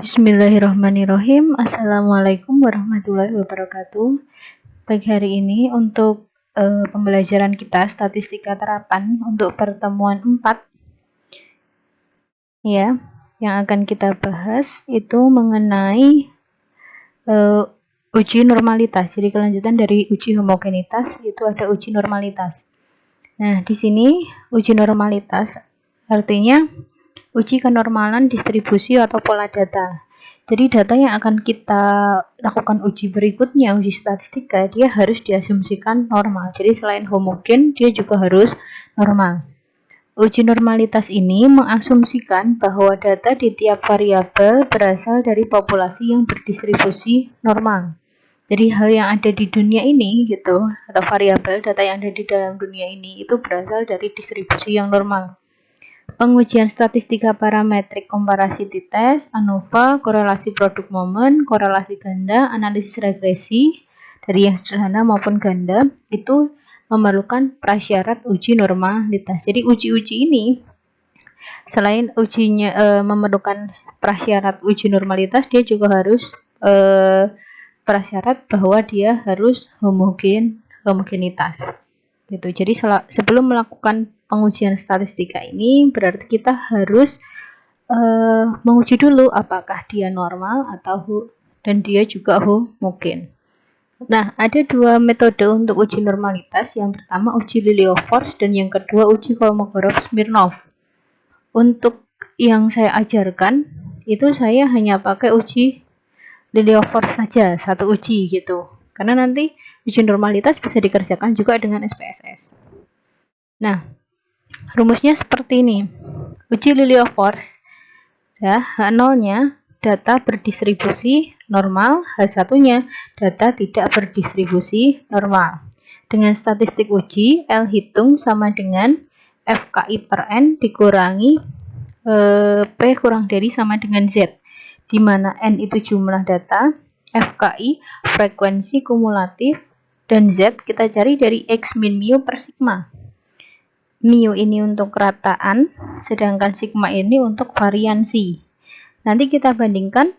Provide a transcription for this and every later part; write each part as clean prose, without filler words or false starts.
Bismillahirrahmanirrahim. Assalamualaikum warahmatullahi wabarakatuh. Pagi hari ini untuk pembelajaran kita statistika terapan untuk pertemuan 4 ya, yang akan kita bahas itu mengenai uji normalitas. Jadi kelanjutan dari uji homogenitas itu ada uji normalitas. Nah, di sini uji normalitas artinya uji kenormalan distribusi atau pola data. Jadi data yang akan kita lakukan uji berikutnya, uji statistika, dia harus diasumsikan normal. Jadi selain homogen, dia juga harus normal. Uji normalitas ini mengasumsikan bahwa data di tiap variabel berasal dari populasi yang berdistribusi normal. Jadi hal yang ada di dunia ini gitu, atau variabel data yang ada di dalam dunia ini itu berasal dari distribusi yang normal. Pengujian statistika parametrik komparasi t-test, ANOVA, korelasi produk momen, korelasi ganda, analisis regresi dari yang sederhana maupun ganda itu memerlukan prasyarat uji normalitas. Jadi uji-uji ini selain ujinya memerlukan prasyarat uji normalitas, dia juga harus prasyarat bahwa dia harus homogenitas. Gitu. Jadi sebelum melakukan pengujian statistika ini berarti kita harus menguji dulu apakah dia normal atau dan dia juga homogen. Nah, ada dua metode untuk uji normalitas. Yang pertama uji Lilienfors dan yang kedua uji Kolmogorov-Smirnov. Untuk yang saya ajarkan itu saya hanya pakai uji Lilienfors saja, satu uji gitu. Karena nanti uji normalitas bisa dikerjakan juga dengan SPSS. Nah, rumusnya seperti ini. Uji Lilienfors, ya, H0-nya data berdistribusi normal, H1-nya data tidak berdistribusi normal. Dengan statistik uji, L hitung sama dengan FKI per N dikurangi P kurang dari sama dengan Z, di mana N itu jumlah data, FKI frekuensi kumulatif, dan Z kita cari dari X min mu per sigma. Mu ini untuk rataan, sedangkan sigma ini untuk variansi. Nanti kita bandingkan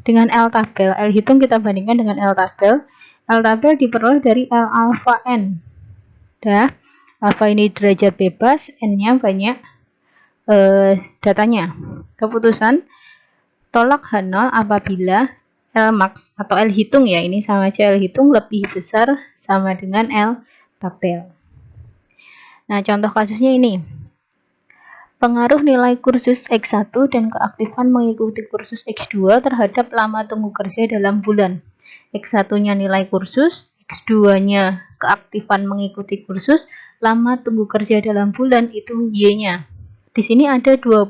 dengan L tabel. L hitung kita bandingkan dengan L tabel. L tabel diperoleh dari L alpha N. Dah, alpha ini derajat bebas, N-nya banyak datanya. Keputusan tolak H0 apabila L max atau L hitung ya, ini sama aja L hitung lebih besar sama dengan L tabel. Nah, contoh kasusnya ini. Pengaruh nilai kursus X1 dan keaktifan mengikuti kursus X2 terhadap lama tunggu kerja dalam bulan. X1-nya nilai kursus, X2-nya keaktifan mengikuti kursus, lama tunggu kerja dalam bulan itu Y-nya. Di sini ada 25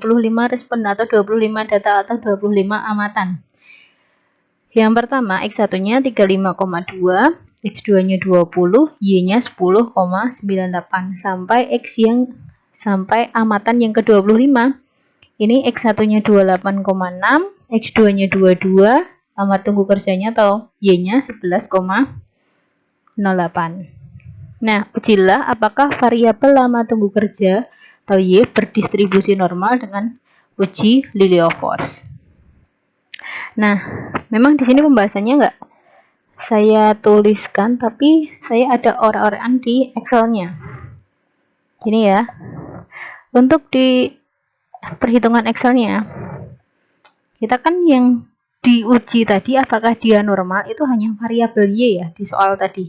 respon atau 25 data atau 25 amatan. Yang pertama, X1-nya 35,2, X2-nya 20, Y-nya 10,98 sampai X yang sampai amatan yang ke-25. Ini X1-nya 28,6, X2-nya 22, lama tunggu kerjanya atau Y-nya 11,08. Nah, ujilah apakah variabel lama tunggu kerja atau Y berdistribusi normal dengan uji Lilienfors. Nah, memang di sini pembahasannya nggak saya tuliskan, tapi saya ada orang-orang di Excel-nya. Ini ya. Untuk di perhitungan Excel-nya, kita kan yang diuji tadi apakah dia normal itu hanya variabel Y ya di soal tadi.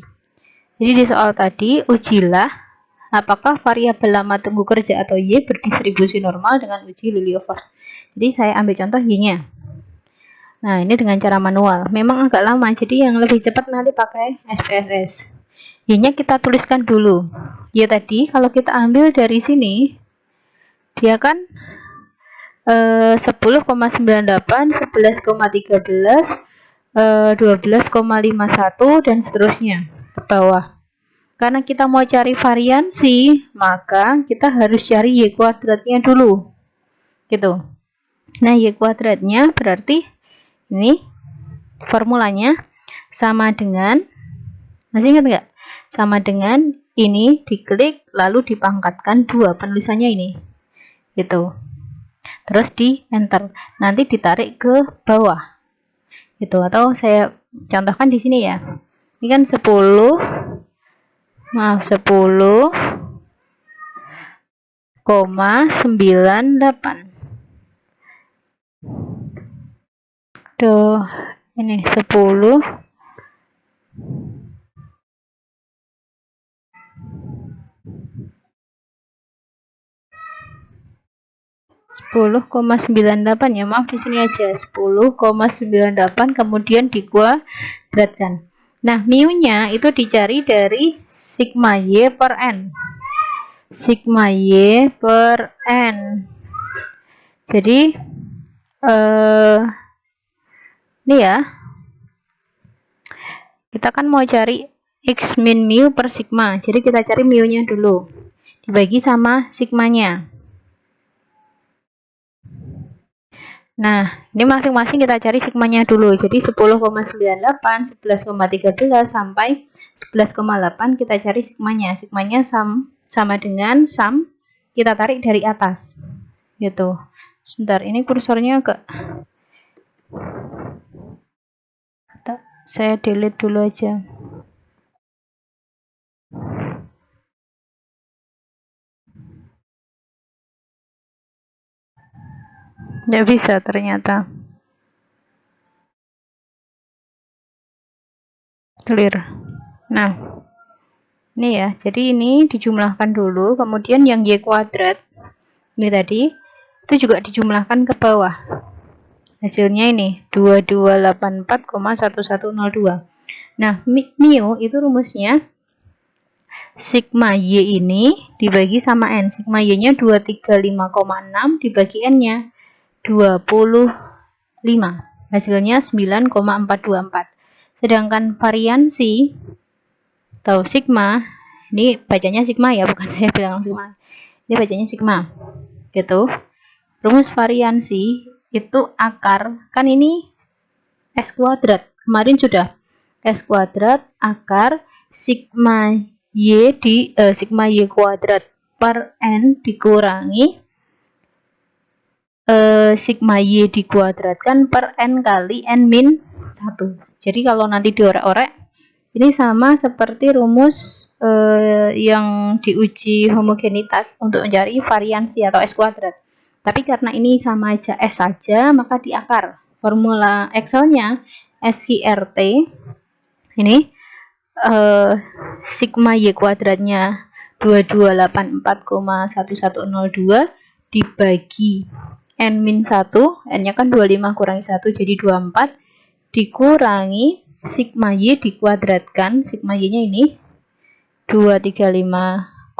Jadi di soal tadi ujilah apakah variabel lama tunggu kerja atau Y berdistribusi normal dengan uji Lilienfors. Jadi saya ambil contoh Y-nya. Nah, ini dengan cara manual. Memang agak lama, jadi yang lebih cepat nanti pakai SPSS. Y-nya kita tuliskan dulu. Y tadi kalau kita ambil dari sini, dia kan 10,98, 11,13, 12,51 dan seterusnya ke bawah. Karena kita mau cari variansi, maka kita harus cari Y kuadratnya dulu. Gitu. Nah, Y kuadratnya berarti ini formulanya sama dengan, masih ingat nggak? Sama dengan ini diklik lalu dipangkatkan 2, penulisannya ini. Gitu. terus di enter, nanti ditarik ke bawah gitu. Atau saya contohkan di sini ya, ini kan 10,98. Tuh, ini 10,98 ya, maaf di sini aja 10,98 kemudian dikuadratkan. Nah, mu-nya itu dicari dari sigma y per n. Sigma y per n. Jadi ini ya, kita kan mau cari x min mu per sigma. Jadi kita cari mu-nya dulu, dibagi sama sigmanya. Nah, ini masing-masing kita cari sigmanya dulu. Jadi 10,98, 11,13 sampai 11,8 kita cari sigmanya. Sigmanya sama dengan sum kita tarik dari atas. Gitu. Sebentar, ini kursornya agak, saya delete dulu aja. Nggak bisa ternyata. Clear. Nah, ini ya, jadi ini dijumlahkan dulu, kemudian yang y kuadrat ini tadi itu juga dijumlahkan ke bawah. Hasilnya ini 2284,1102. Nah, mu itu rumusnya sigma y ini dibagi sama n. Sigma y-nya 235,6 dibagi n-nya 25. Hasilnya 9,424. Sedangkan variansi atau sigma, ini bacanya sigma ya, bukan saya bilang sigma. Ini bacanya sigma. Gitu. Rumus variansi itu akar, kan ini S kuadrat. Kemarin sudah S kuadrat akar sigma y sigma y kuadrat per n dikurangi sigma y dikuadratkan per n kali n min 1. Jadi kalau nanti diorek-orek, ini sama seperti rumus yang diuji homogenitas untuk mencari variansi atau S kuadrat. Tapi karena ini sama aja S saja, maka di akar. Formula Excel-nya SQRT ini sigma y kuadratnya 2284,1102 dibagi n min 1, n-nya kan 25 kurangi 1 jadi 24, dikurangi sigma y dikuadratkan, sigma y-nya ini 235,6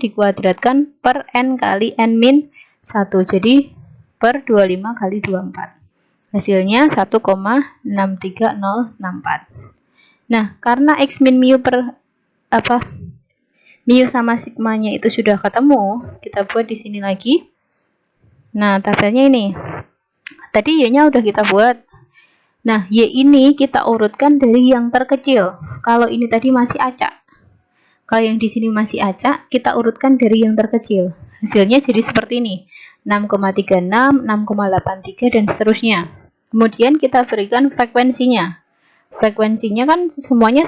dikuadratkan per n kali n min 1, jadi per 25 kali 24. Hasilnya 1,63064. Nah, karena x min mu per mu sama sigmanya itu sudah ketemu, kita buat di sini lagi. Nah, tabelnya ini. Tadi y-nya udah kita buat. Nah, y ini kita urutkan dari yang terkecil. Kalau ini tadi masih acak. Kalau yang di sini masih acak, kita urutkan dari yang terkecil. Hasilnya jadi seperti ini. 6,36, 6,83 dan seterusnya. Kemudian kita berikan frekuensinya. Frekuensinya kan semuanya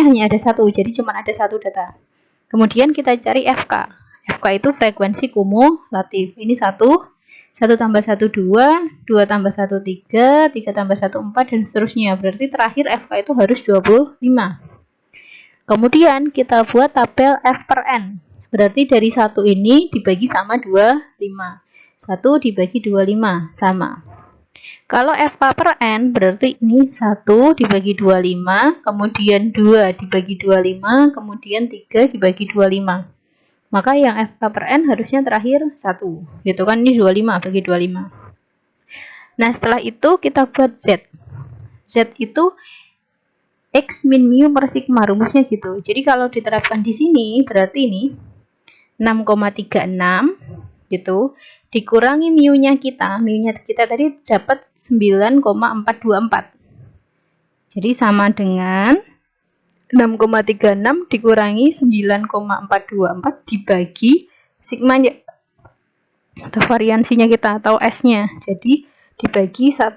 hanya ada satu, jadi cuma ada satu data. Kemudian kita cari FK. FK itu frekuensi kumulatif. Ini 1 tambah 1 2, 2 tambah 1 3, 3 tambah 1 4 dan seterusnya. Berarti terakhir FK itu harus 25. Kemudian kita buat tabel F per N. Berarti dari 1 ini dibagi sama 25. 1 dibagi 25 sama. Kalau FK per N berarti ini 1 dibagi 25, kemudian 2 dibagi 25, kemudian 3 dibagi 25. Maka yang FK per N harusnya terakhir 1. Gitu kan, ini 25 bagi 25. Nah, setelah itu kita buat Z. Z itu X min mu per sigma, rumusnya gitu. Jadi kalau diterapkan di sini berarti ini 6,36 gitu. Dikurangi mu-nya kita tadi dapat 9,424. Jadi sama dengan 6,36 dikurangi 9,424 dibagi sigmanya atau variansinya kita atau S-nya. Jadi dibagi 1